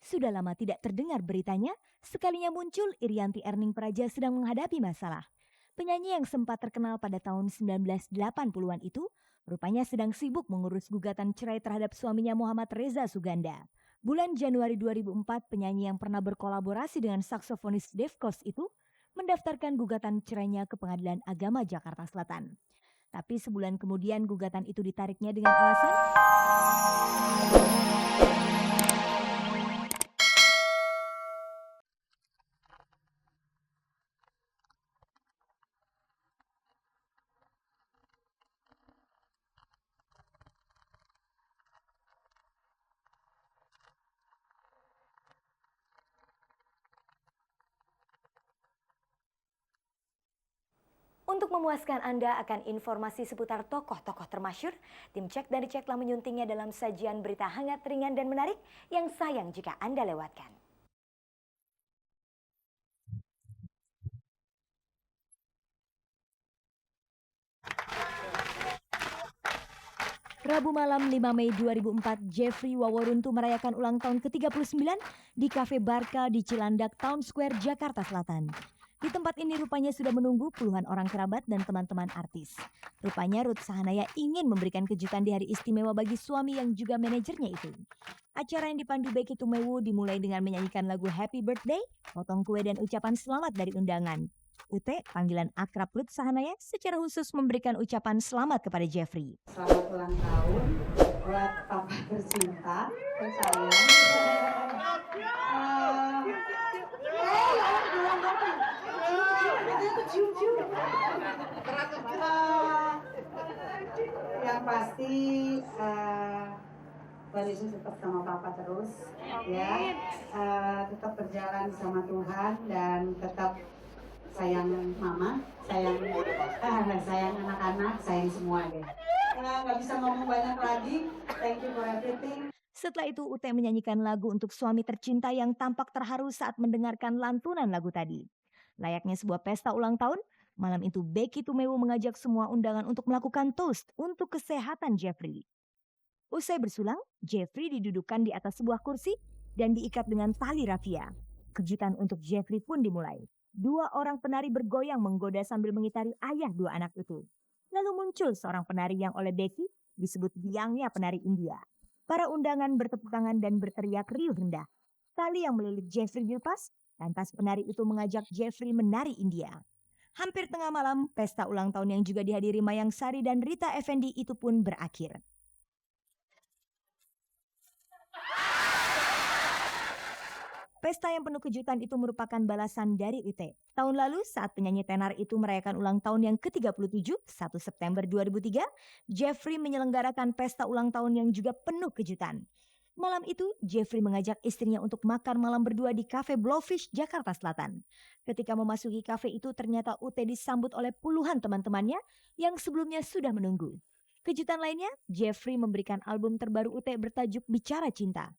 Sudah lama tidak terdengar beritanya, sekalinya muncul Irianti Erning Praja sedang menghadapi masalah. Penyanyi yang sempat terkenal pada tahun 1980-an itu rupanya sedang sibuk mengurus gugatan cerai terhadap suaminya Muhammad Reza Suganda. Bulan Januari 2004, penyanyi yang pernah berkolaborasi dengan saksofonis Dave Koz itu mendaftarkan gugatan cerainya ke Pengadilan Agama Jakarta Selatan. Tapi sebulan kemudian gugatan itu ditariknya dengan alasan untuk memuaskan Anda akan informasi seputar tokoh-tokoh termasyur, tim Cek dan Dicek telah menyuntingnya dalam sajian berita hangat, ringan, dan menarik yang sayang jika Anda lewatkan. Rabu malam 5 Mei 2004, Jeffrey Waworuntu merayakan ulang tahun ke-39 di Cafe Barca di Cilandak Town Square, Jakarta Selatan. Di tempat ini rupanya sudah menunggu puluhan orang kerabat dan teman-teman artis. Rupanya Ruth Sahanaya ingin memberikan kejutan di hari istimewa bagi suami yang juga manajernya itu. Acara yang dipandu Becky Tumewu dimulai dengan menyanyikan lagu Happy Birthday, potong kue dan ucapan selamat dari undangan. Ute, panggilan akrab Ruth Sahanaya, secara khusus memberikan ucapan selamat kepada Jeffrey. Selamat ulang tahun buat papa tercinta, tersayang. Yang pasti Mbak Yesus tetap sama papa terus, ya. Tetap berjalan sama Tuhan dan tetap sayang mama, sayang anak-anak, sayang semua deh. Nggak bisa ngomong banyak lagi. Thank you for everything. Setelah itu Ute menyanyikan lagu untuk suami tercinta yang tampak terharu saat mendengarkan lantunan lagu tadi. Layaknya sebuah pesta ulang tahun, malam itu Becky Tumewu mengajak semua undangan untuk melakukan toast untuk kesehatan Jeffrey. Usai bersulang, Jeffrey didudukkan di atas sebuah kursi dan diikat dengan tali rafia. Kejutan untuk Jeffrey pun dimulai. Dua orang penari bergoyang menggoda sambil mengitari ayah dua anak itu. Lalu muncul seorang penari yang oleh Becky disebut biangnya penari India. Para undangan bertepuk tangan dan berteriak riuh rendah. Tali yang melilit Jeffrey dilepas, lantas penari itu mengajak Jeffrey menari India. Hampir tengah malam, pesta ulang tahun yang juga dihadiri Mayang Sari dan Rita Effendi itu pun berakhir. Pesta yang penuh kejutan itu merupakan balasan dari UT. Tahun lalu saat penyanyi tenar itu merayakan ulang tahun yang ke-37, 1 September 2003, Jeffrey menyelenggarakan pesta ulang tahun yang juga penuh kejutan. Malam itu, Jeffrey mengajak istrinya untuk makan malam berdua di Cafe Blowfish, Jakarta Selatan. Ketika memasuki kafe itu, ternyata UT disambut oleh puluhan teman-temannya yang sebelumnya sudah menunggu. Kejutan lainnya, Jeffrey memberikan album terbaru UT bertajuk Bicara Cinta.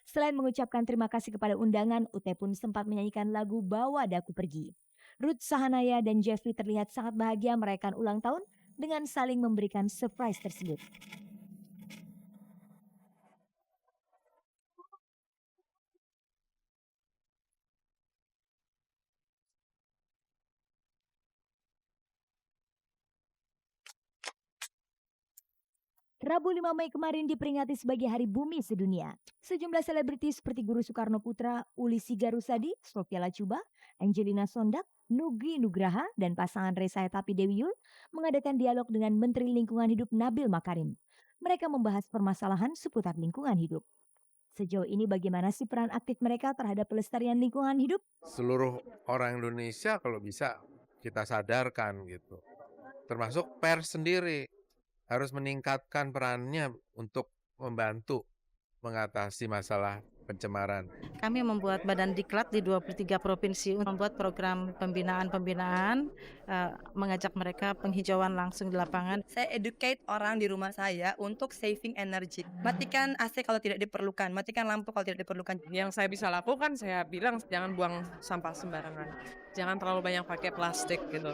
Selain mengucapkan terima kasih kepada undangan, Ute pun sempat menyanyikan lagu Bawa Daku Pergi. Ruth Sahanaya dan Jeffrey terlihat sangat bahagia merayakan ulang tahun dengan saling memberikan surprise tersebut. Rabu 5 Mei kemarin diperingati sebagai Hari Bumi Sedunia. Sejumlah selebritis seperti Guru Soekarno Putra, Uli Sigarusadi, Sofia Lacuba, Angelina Sondak, Nugi Nugraha, dan pasangan Resa Tapi Dewi Yul mengadakan dialog dengan Menteri Lingkungan Hidup Nabil Makarim. Mereka membahas permasalahan seputar lingkungan hidup. Sejauh ini bagaimana sih peran aktif mereka terhadap pelestarian lingkungan hidup? Seluruh orang Indonesia kalau bisa kita sadarkan gitu. Termasuk pers sendiri harus meningkatkan perannya untuk membantu mengatasi masalah pencemaran. Kami membuat badan diklat di 23 provinsi untuk membuat program pembinaan, mengajak mereka penghijauan langsung di lapangan. Saya educate orang di rumah saya untuk saving energy. Matikan AC kalau tidak diperlukan, matikan lampu kalau tidak diperlukan. Yang saya bisa lakukan, saya bilang jangan buang sampah sembarangan. Jangan terlalu banyak pakai plastik gitu.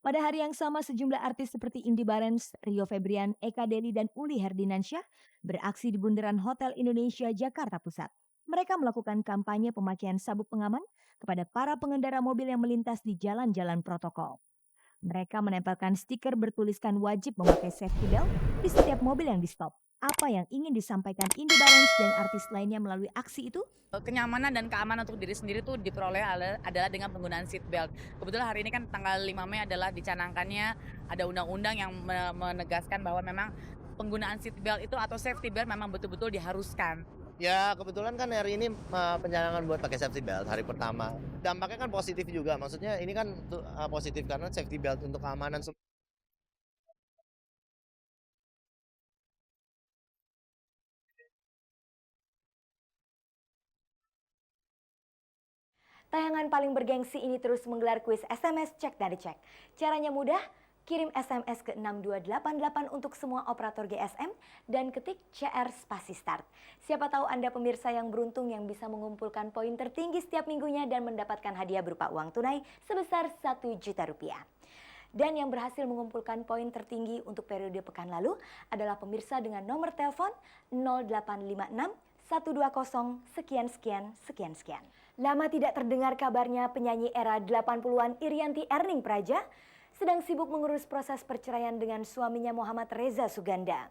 Pada hari yang sama, sejumlah artis seperti Indy Barens, Rio Febrian, Eka Deli, dan Uli Herdinansyah beraksi di bundaran Hotel Indonesia, Jakarta Pusat. Mereka melakukan kampanye pemakaian sabuk pengaman kepada para pengendara mobil yang melintas di jalan-jalan protokol. Mereka menempelkan stiker bertuliskan wajib memakai safety belt di setiap mobil yang di-stop. Apa yang ingin disampaikan Indy Barens dan artis lainnya melalui aksi itu? Kenyamanan dan keamanan untuk diri sendiri tuh diperoleh adalah dengan penggunaan seat belt. Kebetulan hari ini kan tanggal 5 Mei adalah dicanangkannya ada undang-undang yang menegaskan bahwa memang penggunaan seat belt itu atau safety belt memang betul-betul diharuskan. Ya kebetulan kan hari ini pencanangan buat pakai safety belt hari pertama. Dampaknya kan positif juga, maksudnya ini kan positif karena safety belt untuk keamanan. Tayangan paling bergengsi ini terus menggelar kuis SMS Cek dan Dicek. Caranya mudah, kirim SMS ke 6288 untuk semua operator GSM dan ketik CR spasi start. Siapa tahu Anda pemirsa yang beruntung yang bisa mengumpulkan poin tertinggi setiap minggunya dan mendapatkan hadiah berupa uang tunai sebesar 1 juta rupiah. Dan yang berhasil mengumpulkan poin tertinggi untuk periode pekan lalu adalah pemirsa dengan nomor telepon 0856 120 sekian sekian sekian sekian. Lama tidak terdengar kabarnya penyanyi era 80-an Irianti Erning Praja sedang sibuk mengurus proses perceraian dengan suaminya Muhammad Reza Suganda.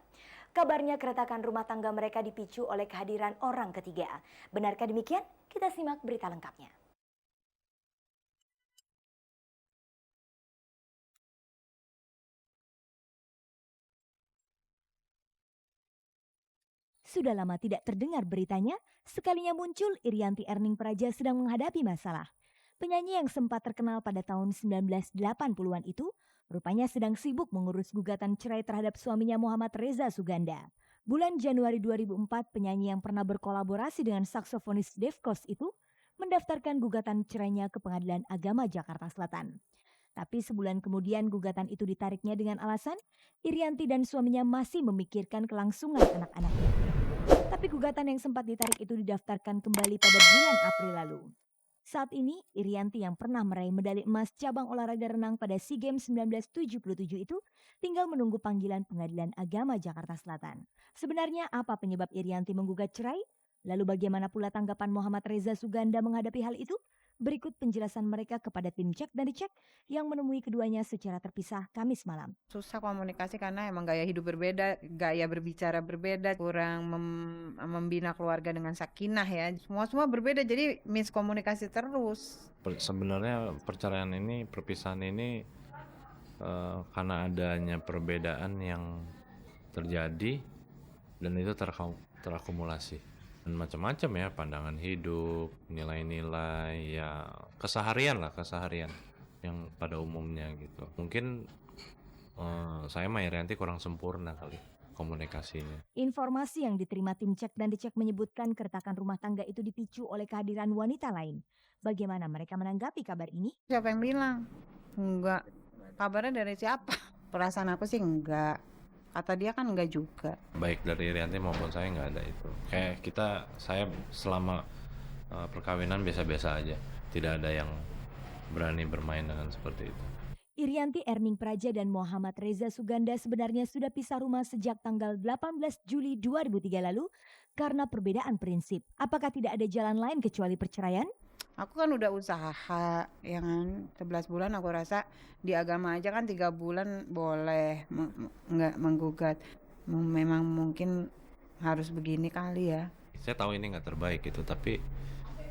Kabarnya keretakan rumah tangga mereka dipicu oleh kehadiran orang ketiga. Benarkah demikian? Kita simak berita lengkapnya. Sudah lama tidak terdengar beritanya, sekalinya muncul Irianti Erning Praja sedang menghadapi masalah. Penyanyi yang sempat terkenal pada tahun 1980-an itu rupanya sedang sibuk mengurus gugatan cerai terhadap suaminya Muhammad Reza Suganda. Bulan Januari 2004, penyanyi yang pernah berkolaborasi dengan saksofonis Dave Koz itu mendaftarkan gugatan cerainya ke Pengadilan Agama Jakarta Selatan. Tapi sebulan kemudian gugatan itu ditariknya dengan alasan Irianti dan suaminya masih memikirkan kelangsungan anak-anaknya. Tapi gugatan yang sempat ditarik itu didaftarkan kembali pada bulan April lalu. Saat ini, Irianti yang pernah meraih medali emas cabang olahraga renang pada SEA Games 1977 itu tinggal menunggu panggilan Pengadilan Agama Jakarta Selatan. Sebenarnya apa penyebab Irianti menggugat cerai? Lalu bagaimana pula tanggapan Muhammad Reza Suganda menghadapi hal itu? Berikut penjelasan mereka kepada tim Cek dan Dicek yang menemui keduanya secara terpisah Kamis malam. Susah komunikasi karena emang gaya hidup berbeda, gaya berbicara berbeda, kurang membina keluarga dengan sakinah ya. Semua berbeda, jadi miskomunikasi terus. Sebenarnya perceraian ini, perpisahan ini karena adanya perbedaan yang terjadi dan itu terakumulasi. Dan macam-macam ya, pandangan hidup, nilai-nilai, ya keseharian yang pada umumnya gitu. Mungkin saya sama Irianti kurang sempurna kali komunikasinya. Informasi yang diterima tim Cek dan Dicek menyebutkan keretakan rumah tangga itu dipicu oleh kehadiran wanita lain. Bagaimana mereka menanggapi kabar ini? Siapa yang bilang? Enggak. Kabarnya dari siapa? Perasaan aku sih enggak. Kata dia kan enggak juga. Baik dari Irianti maupun saya enggak ada itu. Kayak saya selama perkawinan biasa-biasa aja. Tidak ada yang berani bermain dengan seperti itu. Irianti Erning Praja dan Muhammad Reza Suganda sebenarnya sudah pisah rumah sejak tanggal 18 Juli 2003 lalu karena perbedaan prinsip. Apakah tidak ada jalan lain kecuali perceraian? Aku kan udah usaha, ya kan 11 bulan aku rasa di agama aja kan 3 bulan boleh nggak menggugat. Memang mungkin harus begini kali ya. Saya tahu ini nggak terbaik itu, tapi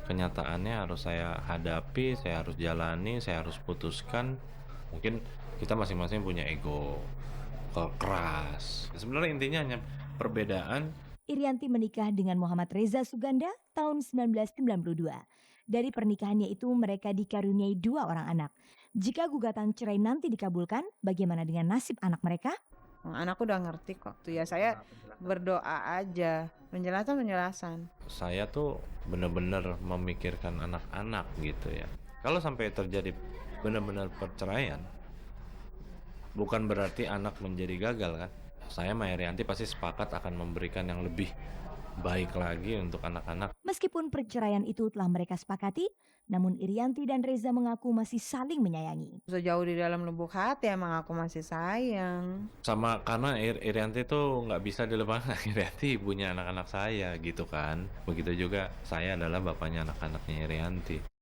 kenyataannya harus saya hadapi, saya harus jalani, saya harus putuskan. Mungkin kita masing-masing punya ego keras. Sebenarnya intinya hanya perbedaan. Irianti menikah dengan Muhammad Reza Suganda tahun 1992. Dari pernikahannya itu mereka dikaruniai 2 orang anak. Jika gugatan cerai nanti dikabulkan, bagaimana dengan nasib anak mereka? Anakku udah ngerti kok. Tuh ya saya berdoa aja. Penjelasan. Saya tuh benar-benar memikirkan anak-anak gitu ya. Kalau sampai terjadi benar-benar perceraian, bukan berarti anak menjadi gagal kan. Saya sama Irianti pasti sepakat akan memberikan yang lebih baik lagi untuk anak-anak. Meskipun perceraian itu telah mereka sepakati, namun Irianti dan Reza mengaku masih saling menyayangi. Sejauh di dalam lubuk hati emang aku masih sayang. Sama karena Irianti tuh nggak bisa dilepaskan. Irianti ibunya anak-anak saya gitu kan. Begitu juga saya adalah bapaknya anak-anaknya Irianti.